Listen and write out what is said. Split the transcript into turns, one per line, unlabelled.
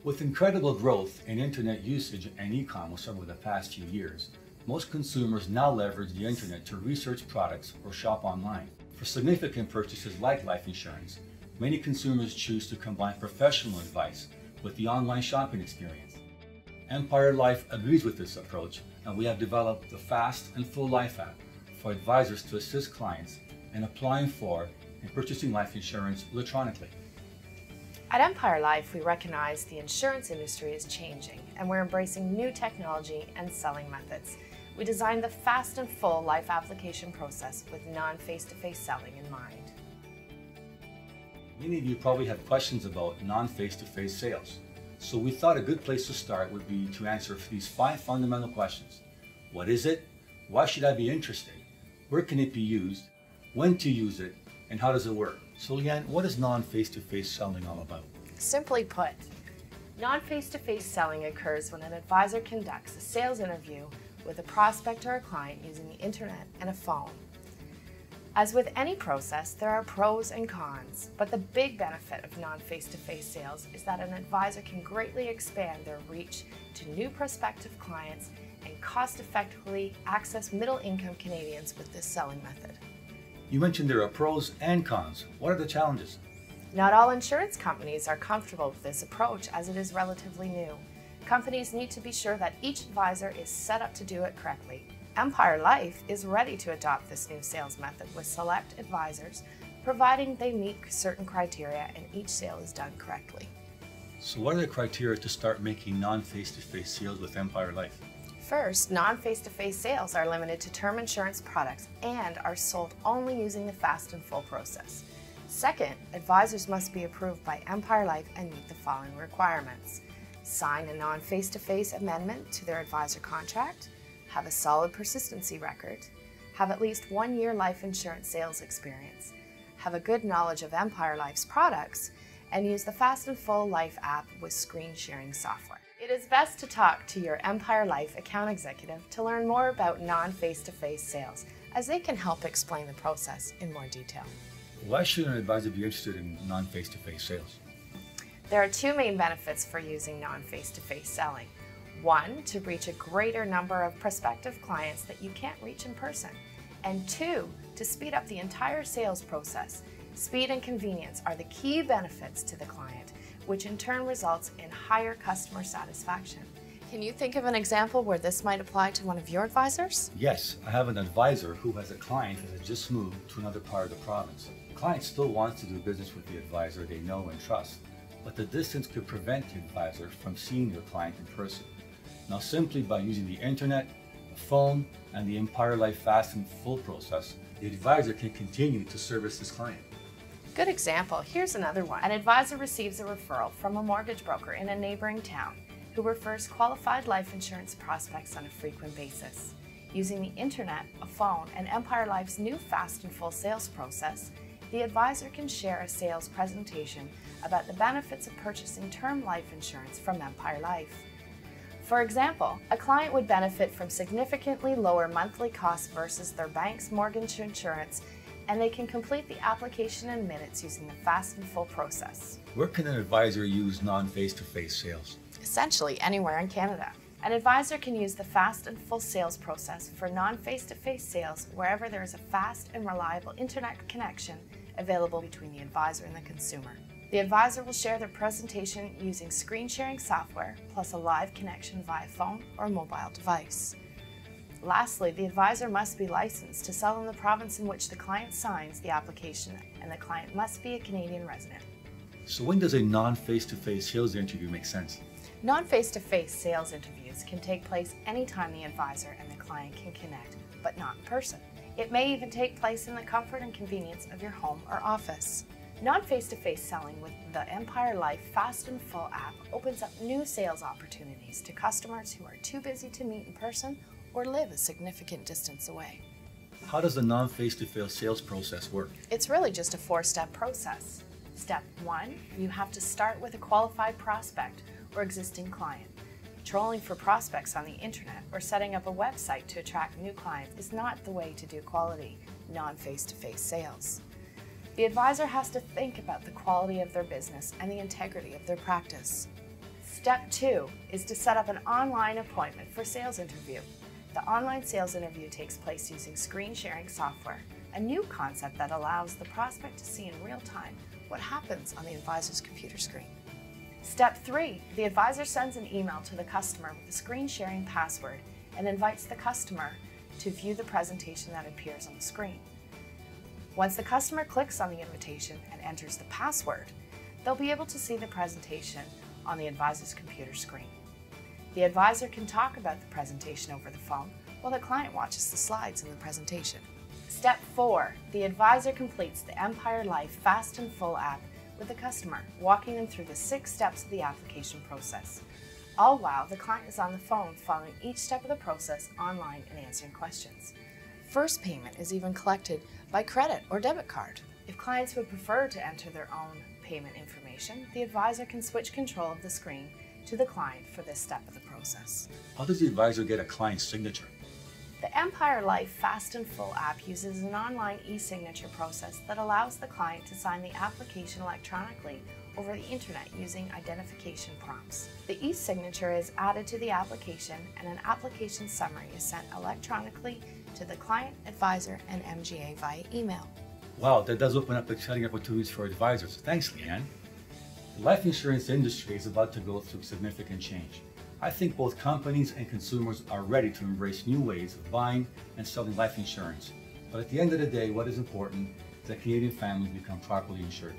With incredible growth in internet usage and e-commerce over the past few years, most consumers now leverage the internet to research products or shop online. For significant purchases like life insurance, many consumers choose to combine professional advice with the online shopping experience. Empire Life agrees with this approach, and we have developed the Fast and Full Life app for advisors to assist clients in applying for and purchasing life insurance electronically.
At Empire Life, we recognize the insurance industry is changing and we're embracing new technology and selling methods. We designed the Fast and Full Life application process with non-face-to-face selling in mind.
Many of you probably have questions about non-face-to-face sales, so we thought a good place to start would be to answer these 5 fundamental questions. What is it? Why should I be interested? Where can it be used? When to use it? And how does it work? So Leanne, what is non-face-to-face selling all about?
Simply put, non-face-to-face selling occurs when an advisor conducts a sales interview with a prospect or a client using the internet and a phone. As with any process, there are pros and cons, but the big benefit of non-face-to-face sales is that an advisor can greatly expand their reach to new prospective clients and cost-effectively access middle-income Canadians with this selling method.
You mentioned there are pros and cons. What are the challenges?
Not all insurance companies are comfortable with this approach as it is relatively new. Companies need to be sure that each advisor is set up to do it correctly. Empire Life is ready to adopt this new sales method with select advisors, providing they meet certain criteria and each sale is done correctly.
So what are the criteria to start making non-face-to-face sales with Empire Life?
First, non-face-to-face sales are limited to term insurance products and are sold only using the Fast and Full process. Second, advisors must be approved by Empire Life and meet the following requirements: sign a non-face-to-face amendment to their advisor contract, have a solid persistency record, have at least 1 year life insurance sales experience, have a good knowledge of Empire Life's products, and use the Fast and Full Life app with screen sharing software. It is best to talk to your Empire Life account executive to learn more about non-face-to-face sales, as they can help explain the process in more detail.
Why should an advisor be interested in non-face-to-face sales?
There are 2 main benefits for using non-face-to-face selling. 1, to reach a greater number of prospective clients that you can't reach in person. And 2, to speed up the entire sales process. Speed and convenience are the key benefits to the client, which in turn results in higher customer satisfaction. Can you think of an example where this might apply to one of your advisors?
Yes, I have an advisor who has a client that has just moved to another part of the province. The client still wants to do business with the advisor they know and trust, but the distance could prevent the advisor from seeing their client in person. Now, simply by using the internet, the phone, and the Empire Life Fast and Full process, the advisor can continue to service his client.
Good example. Here's another one. An advisor receives a referral from a mortgage broker in a neighboring town who refers qualified life insurance prospects on a frequent basis. Using the internet, a phone, and Empire Life's new Fast and Full sales process, the advisor can share a sales presentation about the benefits of purchasing term life insurance from Empire Life. For example, a client would benefit from significantly lower monthly costs versus their bank's mortgage insurance, and they can complete the application in minutes using the Fast and Full process.
Where can an advisor use non-face-to-face sales?
Essentially anywhere in Canada. An advisor can use the Fast and Full sales process for non-face-to-face sales wherever there is a fast and reliable internet connection available between the advisor and the consumer. The advisor will share their presentation using screen sharing software plus a live connection via phone or mobile device. Lastly, the advisor must be licensed to sell in the province in which the client signs the application, and the client must be a Canadian resident.
So when does a non-face-to-face sales interview make sense?
Non-face-to-face sales interviews can take place anytime the advisor and the client can connect, but not in person. It may even take place in the comfort and convenience of your home or office. Non-face-to-face selling with the Empire Life Fast and Full app opens up new sales opportunities to customers who are too busy to meet in person or live a significant distance away.
How does the non-face-to-face sales process work?
It's really just a 4-step process. Step 1, you have to start with a qualified prospect or existing client. Trolling for prospects on the internet or setting up a website to attract new clients is not the way to do quality non-face-to-face sales. The advisor has to think about the quality of their business and the integrity of their practice. Step 2 is to set up an online appointment for sales interview. The online sales interview takes place using screen sharing software, a new concept that allows the prospect to see in real time what happens on the advisor's computer screen. Step 3, the advisor sends an email to the customer with a screen sharing password and invites the customer to view the presentation that appears on the screen. Once the customer clicks on the invitation and enters the password, they'll be able to see the presentation on the advisor's computer screen. The advisor can talk about the presentation over the phone while the client watches the slides in the presentation. Step 4, the advisor completes the Empire Life Fast and Full app with the customer, walking them through the 6 steps of the application process, all while the client is on the phone following each step of the process online and answering questions. First payment is even collected by credit or debit card. If clients would prefer to enter their own payment information, the advisor can switch control of the screen to the client for this step of the process.
How does the advisor get a client's signature?
The Empire Life Fast and Full app uses an online e-signature process that allows the client to sign the application electronically over the internet using identification prompts. The e-signature is added to the application and an application summary is sent electronically to the client, advisor, and MGA via email.
Wow, that does open up exciting opportunities for advisors. Thanks, Leanne. The life insurance industry is about to go through significant change. I think both companies and consumers are ready to embrace new ways of buying and selling life insurance. But at the end of the day, what is important is that Canadian families become properly insured.